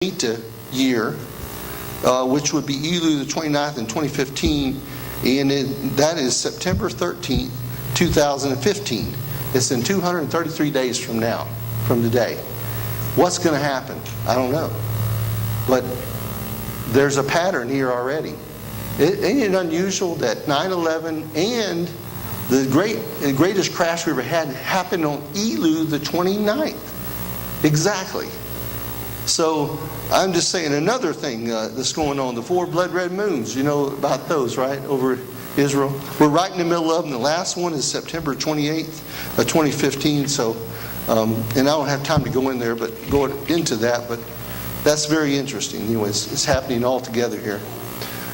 Shemitah year, which would be Elul the 29th in 2015, and that is September 13th, 2015. It's in 233 days from now, from today. What's going to happen? I don't know. But there's a pattern here already. Ain't it unusual that 9/11 and the greatest crash we ever had happened on Elul the 29th? Exactly. So I'm just saying another thing that's going on, the 4 blood red moons, you know about those, right, over Israel. We're right in the middle of them. The last one is September 28th, 2015. So, and I don't have time to go in there, but go into that. But that's very interesting. Anyways, it's happening all together here.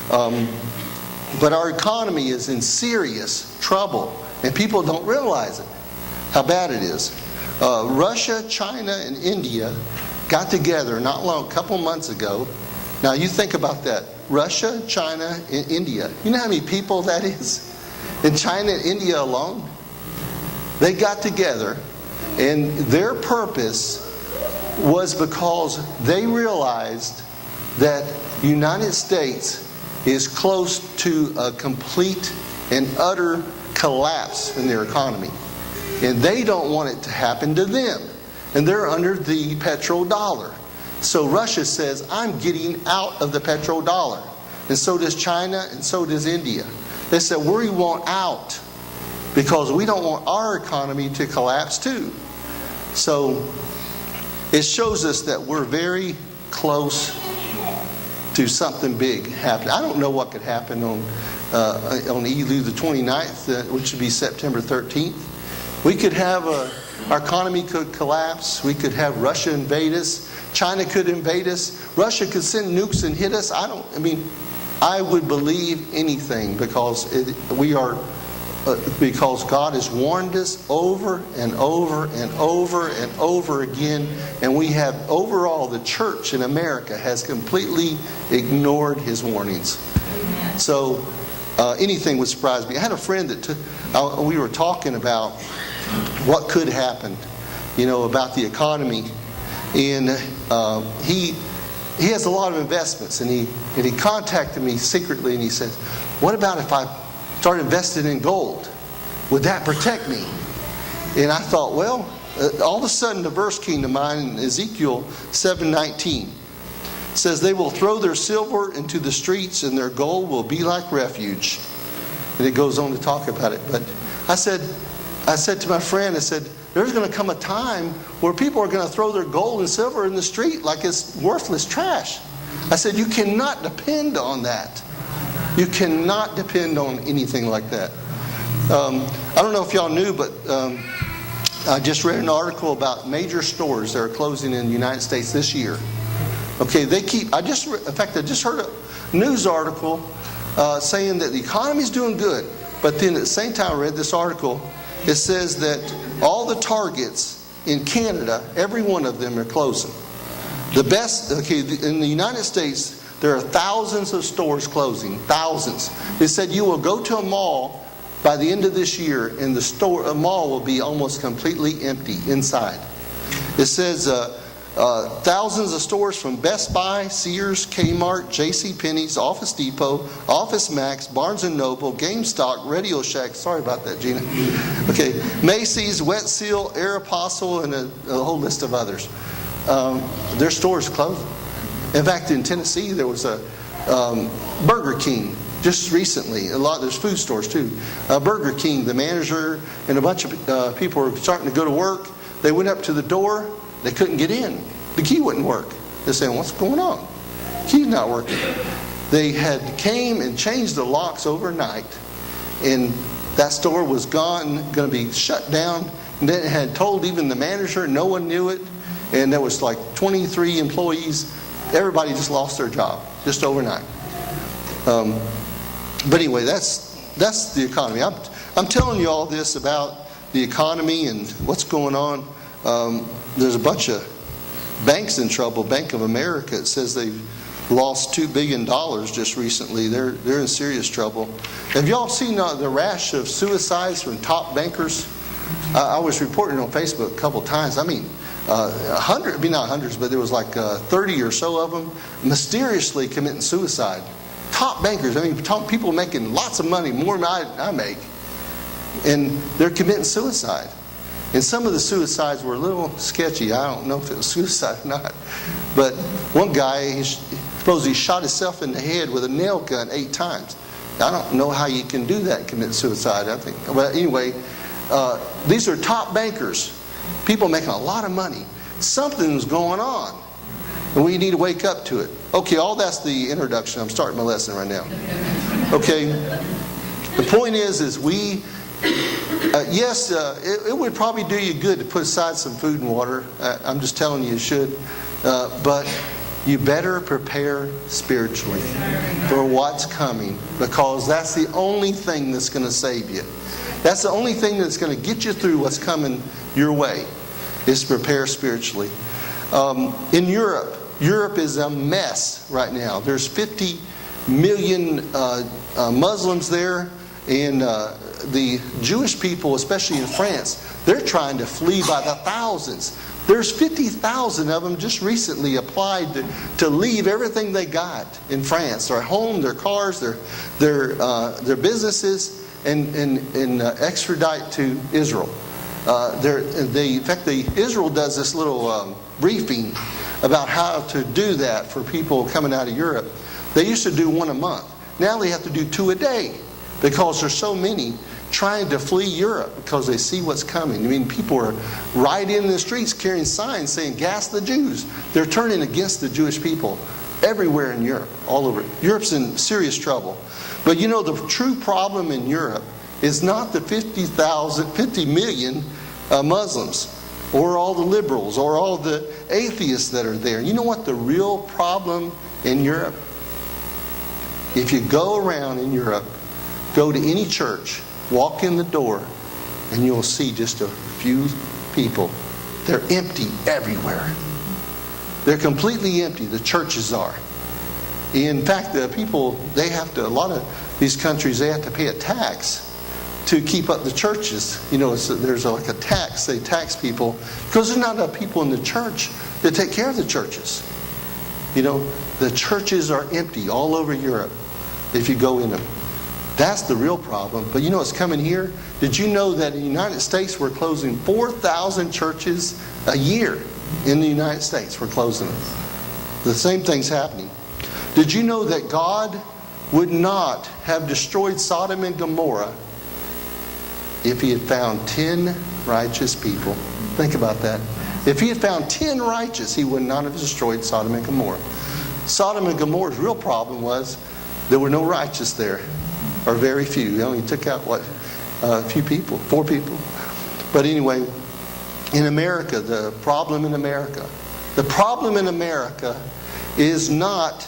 But our economy is in serious trouble, and people don't realize it, how bad it is. Russia, China, and India got together not long, a couple months ago. Now you think about that. Russia, China, and India. You know how many people that is? In China and India alone? They got together, and their purpose was because they realized that the United States is close to a complete and utter collapse in their economy. And they don't want it to happen to them. And they're under the petrodollar. So Russia says, I'm getting out of the petrodollar. And so does China, and so does India. They said, we want out because we don't want our economy to collapse too. So it shows us that we're very close to something big happening. I don't know what could happen on Elul the 29th, which would be September 13th. We could have our economy could collapse. We could have Russia invade us. China could invade us. Russia could send nukes and hit us. I would believe anything because because God has warned us over and over and over and over again, and we have overall the church in America has completely ignored His warnings. So anything would surprise me. I had a friend that we were talking about what could happen, about the economy, and he has a lot of investments, and he contacted me secretly, and he said, "What about if I start investing in gold? Would that protect me?" And I thought, well, all of a sudden the verse came to mind in Ezekiel 7:19. It says, "They will throw their silver into the streets, and their gold will be like refuge." And it goes on to talk about it. But I said to my friend, I said, there's going to come a time where people are going to throw their gold and silver in the street like it's worthless trash. I said, you cannot depend on that. You cannot depend on anything like that. I don't know if y'all knew, but I just read an article about major stores that are closing in the United States this year. Okay, I just heard a news article saying that the economy's doing good. But then at the same time I read this article, it says that all the Targets in Canada, every one of them are closing. In the United States, there are thousands of stores closing, thousands. It said you will go to a mall by the end of this year, and a mall will be almost completely empty inside. It says thousands of stores from Best Buy, Sears, Kmart, JCPenney's, Office Depot, Office Max, Barnes & Noble, GameStop, Radio Shack, sorry about that, Gina. Okay, Macy's, Wet Seal, Aeropostale, and a whole list of others. Their stores closing. In fact, in Tennessee, there was a Burger King just recently. There's food stores too. Burger King, the manager and a bunch of people were starting to go to work. They went up to the door. They couldn't get in. The key wouldn't work. They're saying, what's going on? Key's not working. They had came and changed the locks overnight, and that store was going to be shut down. And then it had told even the manager, no one knew it. And there was like 23 employees. Everybody just lost their job, just overnight. But anyway, that's the economy. I'm telling you all this about the economy and what's going on. There's a bunch of banks in trouble. Bank of America, it says they've lost $2 billion just recently. They're in serious trouble. Have y'all seen the rash of suicides from top bankers? I was reporting on Facebook a couple of times. not hundreds, but there was like 30 or so of them mysteriously committing suicide. Top bankers, people making lots of money, more than I make, and they're committing suicide. And some of the suicides were a little sketchy. I don't know if it was suicide or not. But one guy, suppose he shot himself in the head with a nail gun 8 times. I don't know how you can do that, commit suicide, I think. But anyway, these are top bankers. People making a lot of money. Something's going on. And we need to wake up to it. Okay, all that's the introduction. I'm starting my lesson right now. Okay. The point is we... yes, it would probably do you good to put aside some food and water. I'm just telling you should. But you better prepare spiritually for what's coming, because that's the only thing that's going to save you. That's the only thing that's going to get you through what's coming your way, is to prepare spiritually. In Europe is a mess right now. There's 50 million Muslims there, and the Jewish people, especially in France, they're trying to flee by the thousands. There's 50,000 of them just recently applied to leave everything they got in France, their home, their cars, their businesses, and extradite to Israel. In fact, Israel does this little briefing about how to do that for people coming out of Europe. They used to do 1 a month. Now they have to do 2 a day, because there's so many trying to flee Europe because they see what's coming. I mean, people are right in the streets carrying signs saying, "Gas the Jews." They're turning against the Jewish people everywhere in Europe, all over. Europe's in serious trouble. But you know, the true problem in Europe is not the 50 million Muslims, or all the liberals, or all the atheists that are there. You know what the real problem in Europe? If you go around in Europe, go to any church, walk in the door, and you'll see just a few people. They're empty everywhere. They're completely empty. The churches are. In fact, the people, a lot of these countries, they have to pay a tax to keep up the churches. You know, there's like a tax. They tax people because there's not enough people in the church to take care of the churches. You know, the churches are empty all over Europe if you go in them. That's the real problem. But you know what's coming here? Did you know that in the United States we're closing 4,000 churches a year in the United States? We're closing them. The same thing's happening. Did you know that God would not have destroyed Sodom and Gomorrah if He had found 10 righteous people? Think about that. If He had found 10 righteous, He would not have destroyed Sodom and Gomorrah. Sodom and Gomorrah's real problem was there were no righteous there. Or very few. He only took out, a few people, 4 people. But anyway, in America, the problem in America is not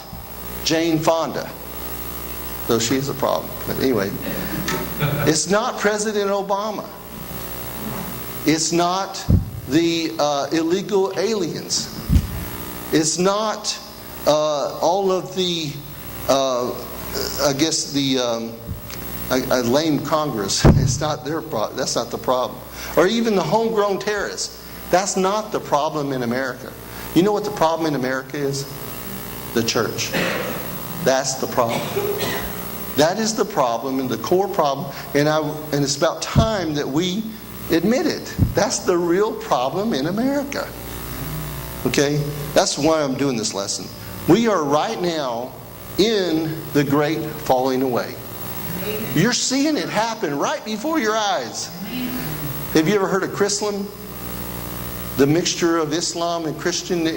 Jane Fonda, though she's a problem. But anyway, it's not President Obama. It's not the illegal aliens. It's not all of the, a lame Congress. It's not their problem. That's not the problem. Or even the homegrown terrorists. That's not the problem in America. You know what the problem in America is? The church. That's the problem. That is the problem, and the core problem. And it's about time that we admit it. That's the real problem in America. Okay? That's why I'm doing this lesson. We are right now in the great falling away. You're seeing it happen right before your eyes. Have you ever heard of Chrislam? The mixture of Islam and Christianity?